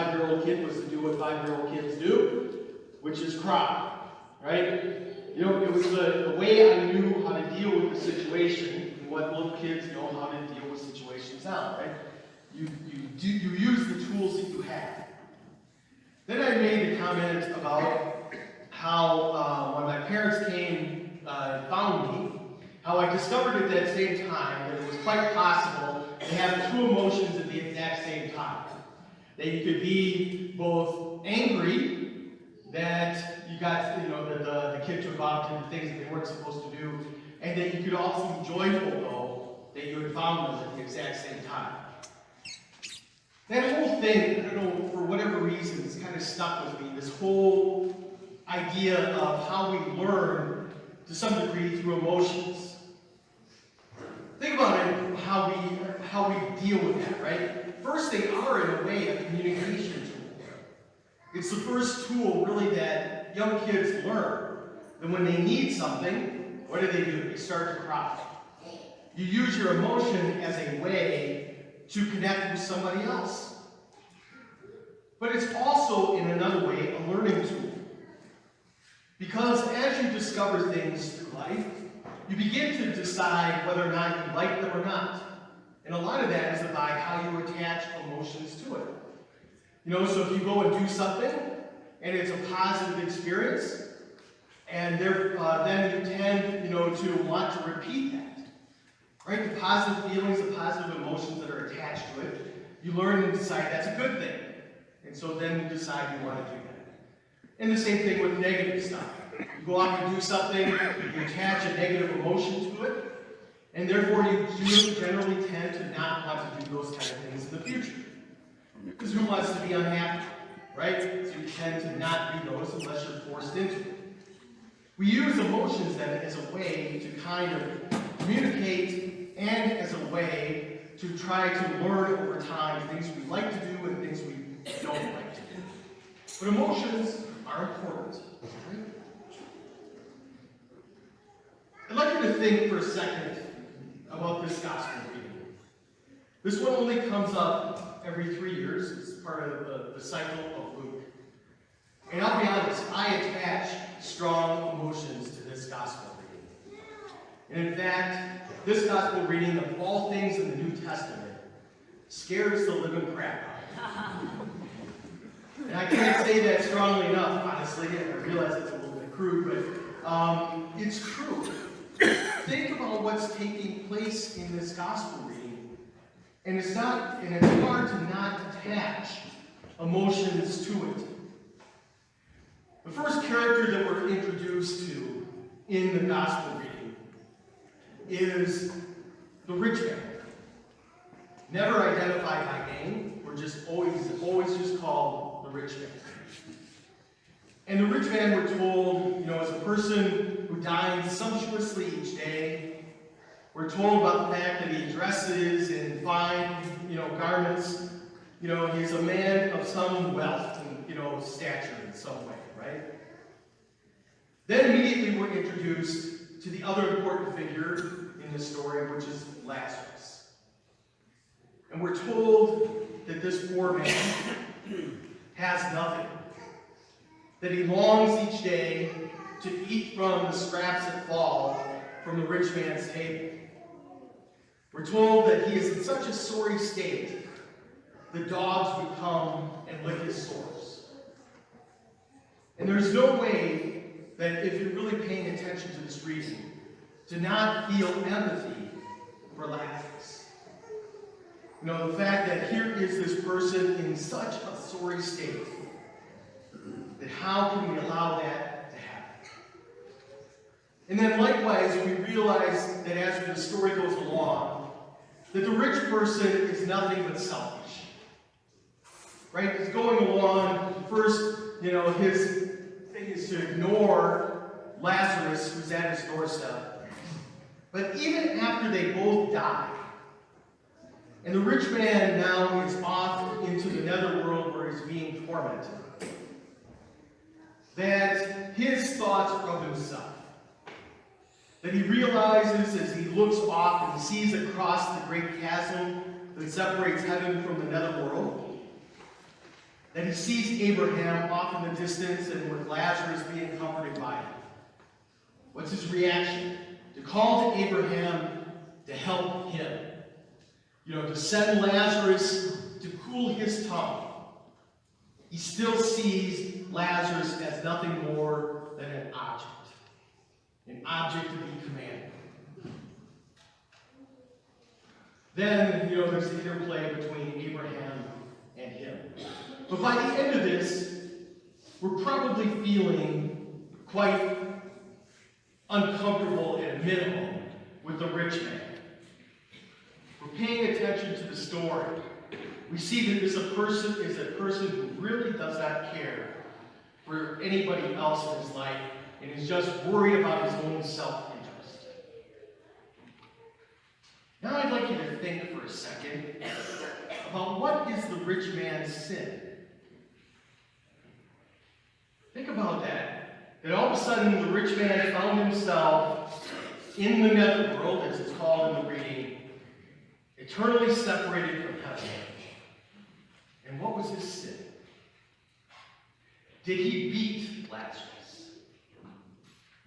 5-year-old kid was to do what 5-year-old kids do, which is cry, right? You know, it was the way I knew how to deal with the situation, and what little kids know how to deal with situations now, right? You use the tools that you have. Then I made a comment about how when my parents came and found me, how I discovered at that same time that it was quite possible to have two emotions at the exact same time. That you could be both angry that you got, you know, that the kids were involved in the things that they weren't supposed to do, and that you could also be joyful, though, that you had found them at the exact same time. That whole thing, I don't know, for whatever reason, it's kind of stuck with me, this whole idea of how we learn, to some degree, through emotions. Think about it, how we deal with that, right? First, they are, in a way, a communication tool. It's the first tool, really, that young kids learn. And when they need something, what do? They start to cry. You use your emotion as a way to connect with somebody else. But it's also, in another way, a learning tool. Because as you discover things through life, you begin to decide whether or not you like them or not. And a lot of that is by how you attach emotions to it. You know, so if you go and do something, and it's a positive experience, and then you tend, you know, to want to repeat that. Right? The positive feelings, the positive emotions that are attached to it, you learn and decide that's a good thing. And so then you decide you want to do that. And the same thing with negative stuff. You go out and do something, you attach a negative emotion to it, and therefore you generally tend to not want to do those kind of things in the future. Because who wants to be unhappy, right? So you tend to not do those unless you're forced into it. We use emotions then as a way to kind of communicate and as a way to try to learn over time things we like to do and things we don't like to do. But emotions are important. Right? I'd like you to think for a second about this gospel reading. This one only comes up every 3 years. It's part of the cycle of Luke. And I'll be honest, I attach strong emotions to this gospel reading. And in fact, this gospel reading, of all things in the New Testament, scares the living crap out of me. And I can't say that strongly enough, honestly. I realize it's a little bit crude, but it's true. Think about what's taking place in this gospel reading. And it's hard to not attach emotions to it. The first character that we're introduced to in the gospel reading is the rich man. Never identified by name, we're just always just called the rich man. And the rich man, we're told, you know, is a person who dines sumptuously each day. We're told about the fact that he dresses in fine, you know, garments. You know, he's a man of some wealth and, you know, stature in some way, right? Then immediately we're introduced to the other important figure in the story, which is Lazarus. And we're told that this poor man has nothing. That he longs each day to eat from the scraps that fall from the rich man's table. We're told that he is in such a sorry state, the dogs would come and lick his sores. And there's no way that if you're really paying attention to this reading, to not feel empathy for Lazarus. You know, the fact that here is this person in such a sorry state, that how can we allow that to happen? And then likewise, we realize that as the story goes along, that the rich person is nothing but selfish. Right? He's going along, first, you know, his thing is to ignore Lazarus, who's at his doorstep. But even after they both die, and the rich man now is off into the netherworld where he's being tormented, that his thoughts are of himself. That he realizes as he looks off and sees across the great chasm that separates heaven from the netherworld, that he sees Abraham off in the distance and with Lazarus being comforted by him. What's his reaction? To call to Abraham to help him. To send Lazarus to cool his tongue. He still sees Lazarus as nothing more than an object to be commanded. Then, there's the interplay between Abraham and him. But by the end of this, we're probably feeling quite uncomfortable at a minimum with the rich man. We're paying attention to the story. We see that this person is a person who really does not care for anybody else in his life and is just worried about his own self-interest. Now I'd like you to think for a second about what is the rich man's sin. Think about that. That all of a sudden the rich man found himself in the netherworld, as it's called in the reading, eternally separated from heaven. And what was his sin? Did he beat Lazarus?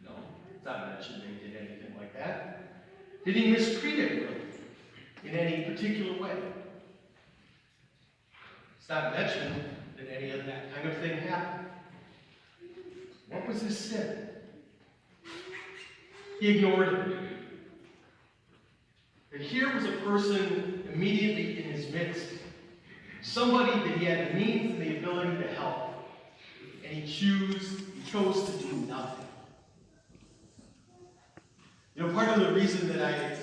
No, it's not mentioned that he did anything like that. Did he mistreat him in any particular way? It's not mentioned that any of that kind of thing happened. What was his sin? He ignored him. And here was a person immediately in his midst, somebody that he had the means and the ability to help, and he chose to do nothing. Part of the reason that I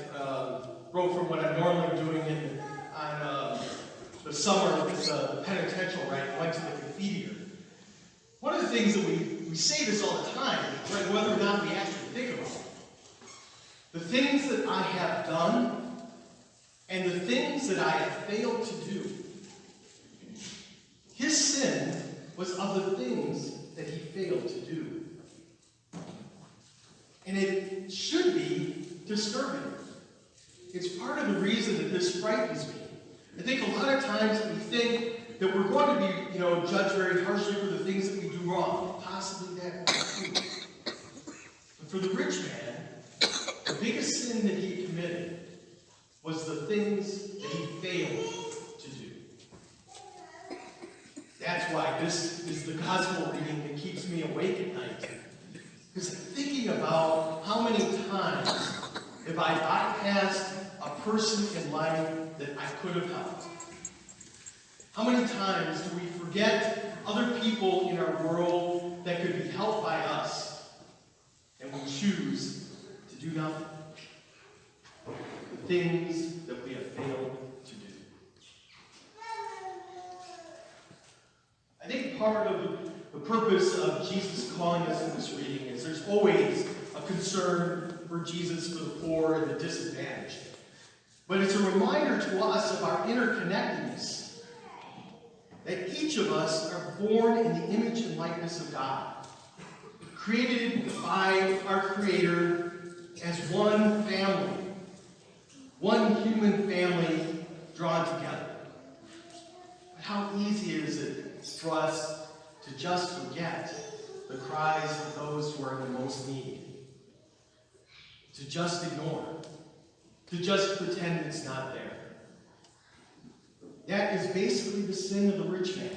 wrote from what I'm normally doing on the summer with the penitential, right? I went to the cathedral. One of the things that we say this all the time, right, whether or not we actually think about it. The things that I have done and the things that I have failed to do. His sin was of the things that he failed to do. And it should be disturbing. It's part of the reason that this frightens me. I think a lot of times we think that we're going to be, judged very harshly for the things that we do wrong. Possibly that too. But for the rich man, the biggest sin that he committed was the things that he failed to do. That's why this is the gospel reading that keeps me awake at night. Because thinking about how many times have I bypassed a person in life that I could have helped. How many times do we forget other people in our world that could be helped by us, and we choose to do nothing? The things that we have failed to do. I think part of the purpose of Jesus calling us in this reading is there's always a concern for Jesus for the poor and the disadvantaged. But it's a reminder to us of our interconnectedness. That each of us are born in the image and likeness of God. Created by our Creator as one family. One human family drawn together. But how easy is it for us to just forget the cries of those who are in the most need? To just ignore. To just pretend it's not there. That is basically the sin of the rich man.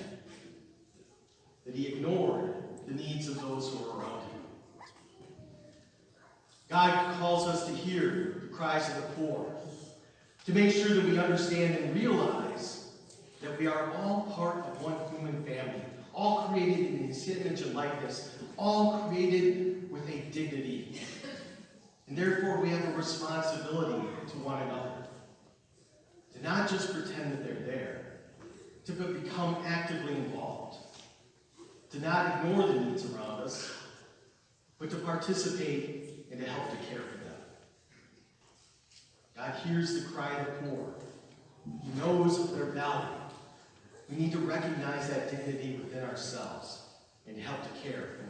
That he ignored the needs of those who are around him. God calls us to hear the cries of the poor. To make sure that we understand and realize that we are all part of one human family. All created in his image and likeness. All created with a dignity. And therefore we have a responsibility to one another. To not just pretend that they're there, to become actively involved. To not ignore the needs around us, but to participate and to help to care for them. God hears the cry of the poor. He knows of their value. We need to recognize that dignity within ourselves and help to care for them.